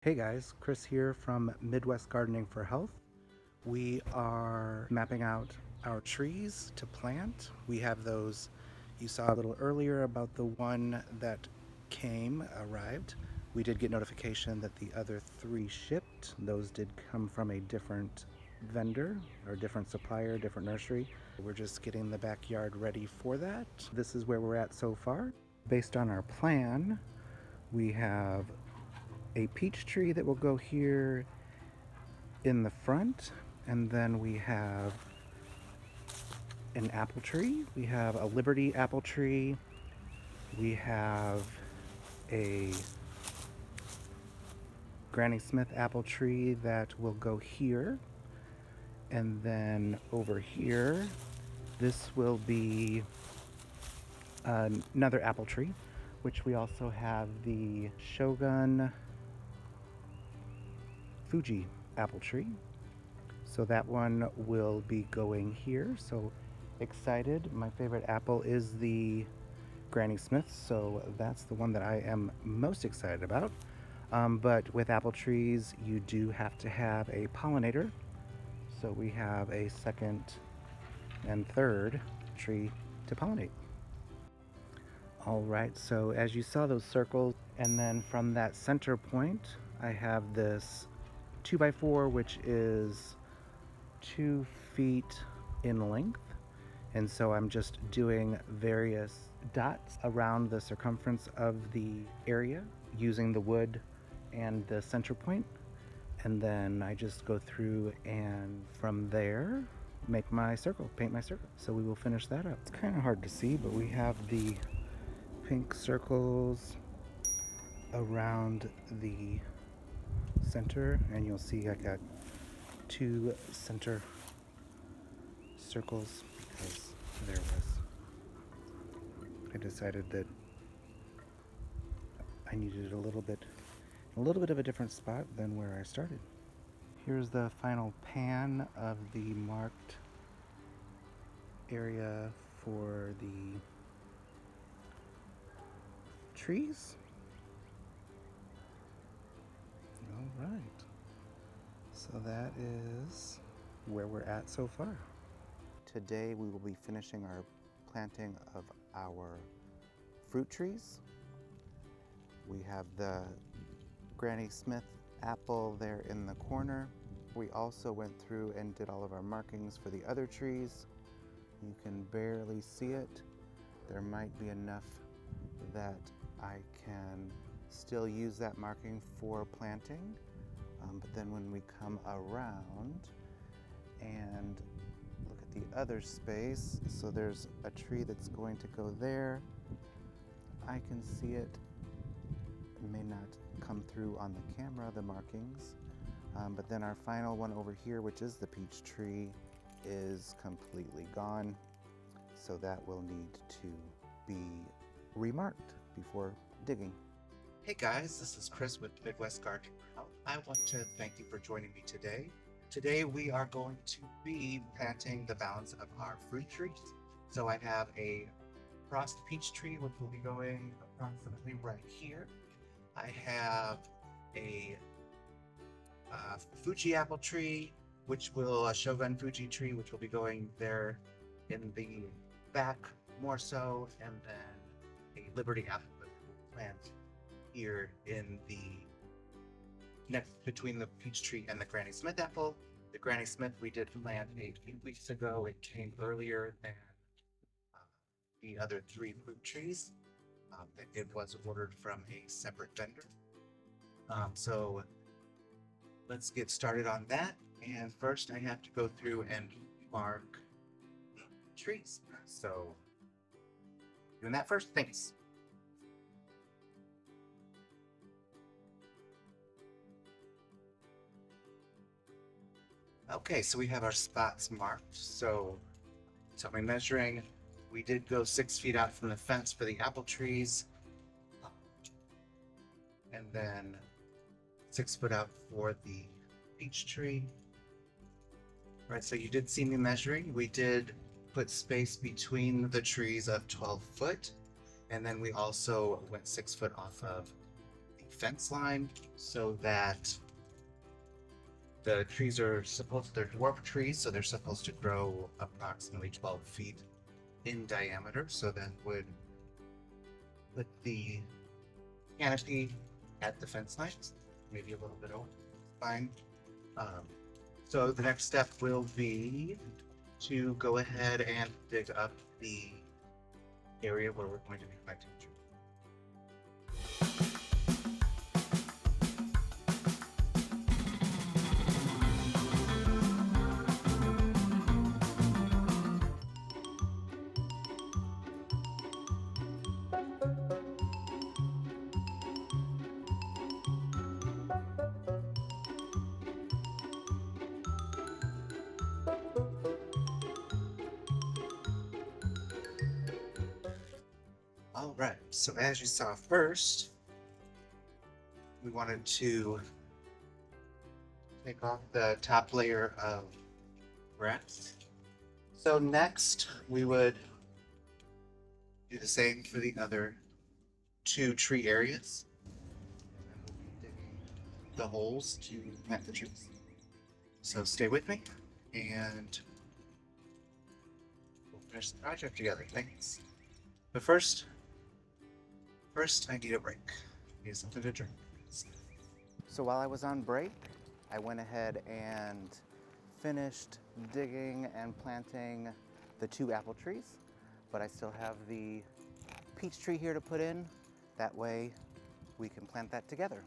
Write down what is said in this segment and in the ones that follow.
Hey guys, Chris here from Midwest Gardening for Health. We are mapping out our trees to plant. We have those you saw a little earlier about the one that arrived. We did get notification that the other three shipped. Those did come from a different vendor or different supplier, different nursery. We're just getting the backyard ready for that. This is where we're at so far. Based on our plan, we have a peach tree that will go here in the front, and then we have an apple tree. We have a Liberty apple tree. We have a Granny Smith apple tree that will go here. And then over here, this will be another apple tree, which we also have the Shogun Fuji apple tree. So that one will be going here. So excited. My favorite apple is the Granny Smith, so that's the one that I am most excited about. But with apple trees, you do have to have a pollinator. So we have a second and third tree to pollinate. All right, so as you saw those circles, and then from that center point, I have this 2x4, which is 2 feet in length. And so I'm just doing various dots around the circumference of the area using the wood and the center point. And then I just go through and from there make my circle, paint my circle. So we will finish that up. It's kind of hard to see, but we have the pink circles around the center, and you'll see I got 2 center circles because I decided that I needed a little bit of a different spot than where I started. Here's the final pan of the marked area for the trees. All right. So that is where we're at so far. Today we will be finishing our planting of our fruit trees. We have the Granny Smith apple there in the corner. We also went through and did all of our markings for the other trees. You can barely see it. There might be enough that I can still use that marking for planting. But then when we come around and look at the other space, so there's a tree that's going to go there. I can see it. It may not come through on the camera, the markings. But then our final one over here, which is the peach tree, is completely gone. So that will need to be remarked before digging. Hey guys, this is Chris with Midwest Gardening for Health. I want to thank you for joining me today. Today we are going to be planting the balance of our fruit trees. So I have a frost peach tree, which will be going approximately right here. I have a Fuji apple tree, a Shogun Fuji tree, which will be going there in the back more so, and then a Liberty apple that we'll plant here in the next between the peach tree and the Granny Smith apple. The Granny Smith we did plant a few weeks ago. It came earlier than the other 3 fruit trees. It was ordered from a separate vendor. So let's get started on that. And first I have to go through and mark trees. So doing that first, thanks. Okay, so we have our spots marked. So my measuring, we did go 6 feet out from the fence for the apple trees, and then 6 foot out for the peach tree. All right, so you did see me measuring. We did put space between the trees of 12 foot, and then we also went 6 foot off of the fence line so that the trees they're dwarf trees, so they're supposed to grow approximately 12 feet in diameter. So that would put the canopy at the fence lines, maybe a little bit over. Fine. So the next step will be to go ahead and dig up the area where we're going to be planting trees. All right, so as you saw first, we wanted to take off the top layer of grass. So next, we would do the same for the other 2 tree areas. And we'll be digging the holes to plant the trees. So stay with me, and we'll finish the project together. Thanks. But first I need a break. I need something to drink. So while I was on break, I went ahead and finished digging and planting the 2 apple trees, but I still have the peach tree here to put in. That way we can plant that together.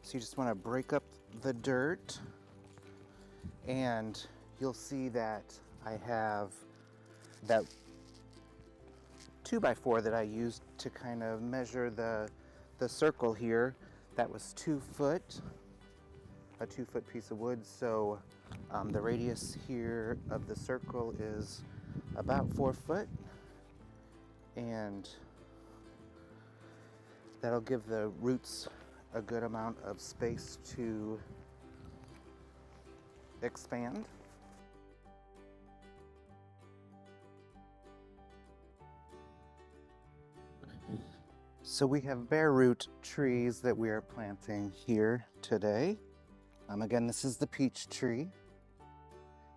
So you just want to break up the dirt, and you'll see that I have that 2x4 that I used to kind of measure the circle here. That was 2 foot, a 2 foot piece of wood. So the radius here of the circle is about 4 foot, and that'll give the roots a good amount of space to expand. So we have bare root trees that we are planting here today. Again, this is the peach tree.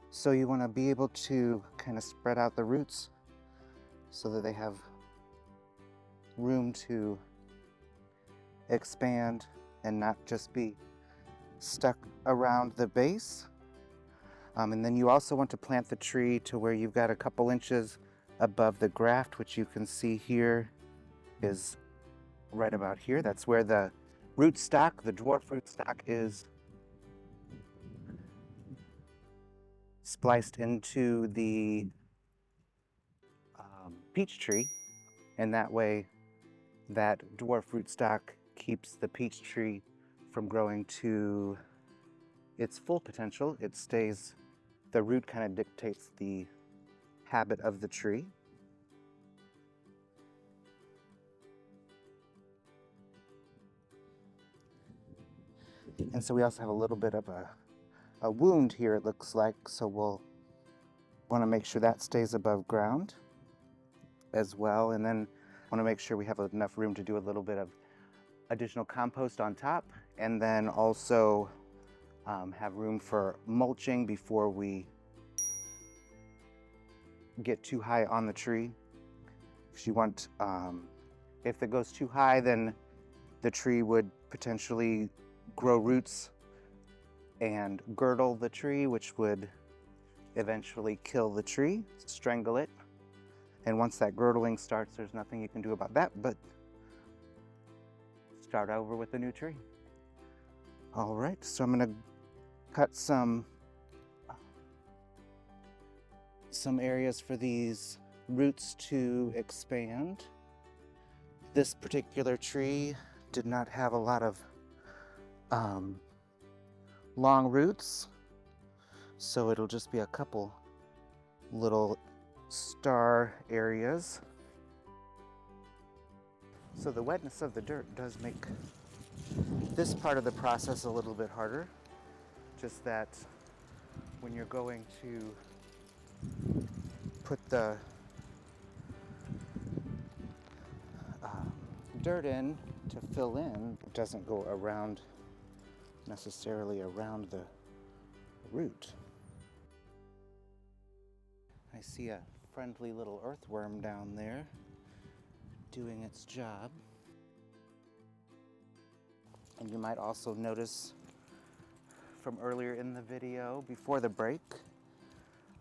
So you want to be able to kind of spread out the roots so that they have room to expand and not just be stuck around the base. And then you also want to plant the tree to where you've got a couple inches above the graft, which you can see here is right about here. That's where the rootstock, the dwarf rootstock, is spliced into the peach tree, and that way that dwarf rootstock keeps the peach tree from growing to its full potential. It stays, the root kind of dictates the habit of the tree. And so we also have a little bit of a wound here, it looks like, so we'll want to make sure that stays above ground as well. And then want to make sure we have enough room to do a little bit of additional compost on top, and then also have room for mulching before we get too high on the tree. Because you want, if it goes too high, then the tree would potentially grow roots and girdle the tree, which would eventually kill the tree, strangle it. And once that girdling starts, there's nothing you can do about that but start over with a new tree. All right, so I'm going to cut some areas for these roots to expand. This particular tree did not have a lot of long roots, so it'll just be a couple little star areas. So the wetness of the dirt does make this part of the process a little bit harder. Just that when you're going to put the dirt in to fill in. It doesn't go around, necessarily around the root. I see a friendly little earthworm down there doing its job. And you might also notice from earlier in the video, before the break,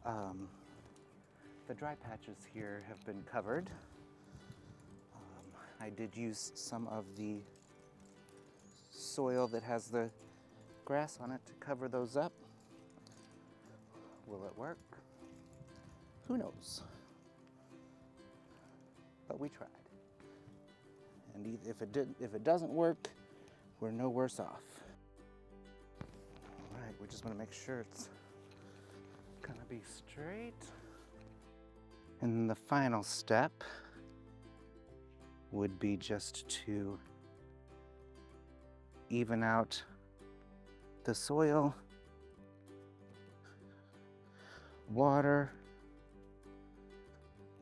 the dry patches here have been covered. I did use some of the soil that has the grass on it to cover those up. Will it work? Who knows? But we tried. And if it doesn't work, we're no worse off. All right, we just want to make sure it's gonna be straight. And the final step would be just to even out the soil, water,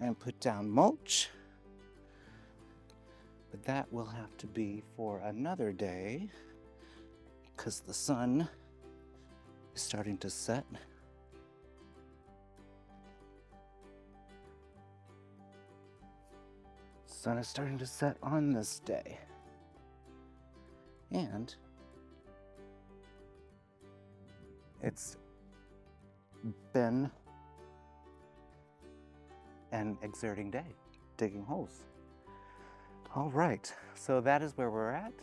and put down mulch. But that will have to be for another day because the sun is starting to set. Sun is starting to set on this day. And it's been an exerting day, digging holes. All right, so that is where we're at.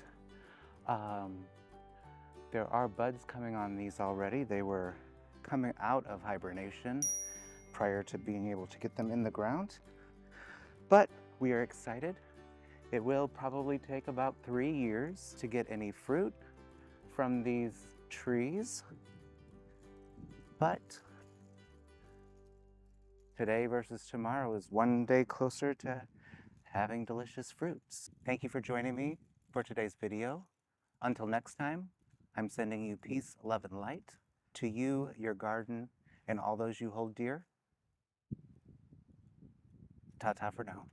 There are buds coming on these already. They were coming out of hibernation prior to being able to get them in the ground. But we are excited. It will probably take about 3 years to get any fruit from these trees. But today versus tomorrow is one day closer to having delicious fruits. Thank you for joining me for today's video. Until next time, I'm sending you peace, love, and light to you, your garden, and all those you hold dear. Ta-ta for now.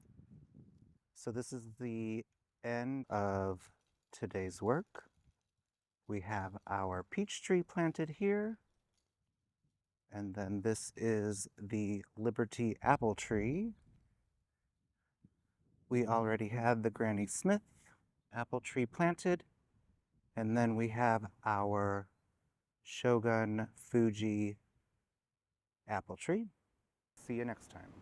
So this is the end of today's work. We have our peach tree planted here. And then this is the Liberty apple tree. We already had the Granny Smith apple tree planted. And then we have our Shogun Fuji apple tree. See you next time.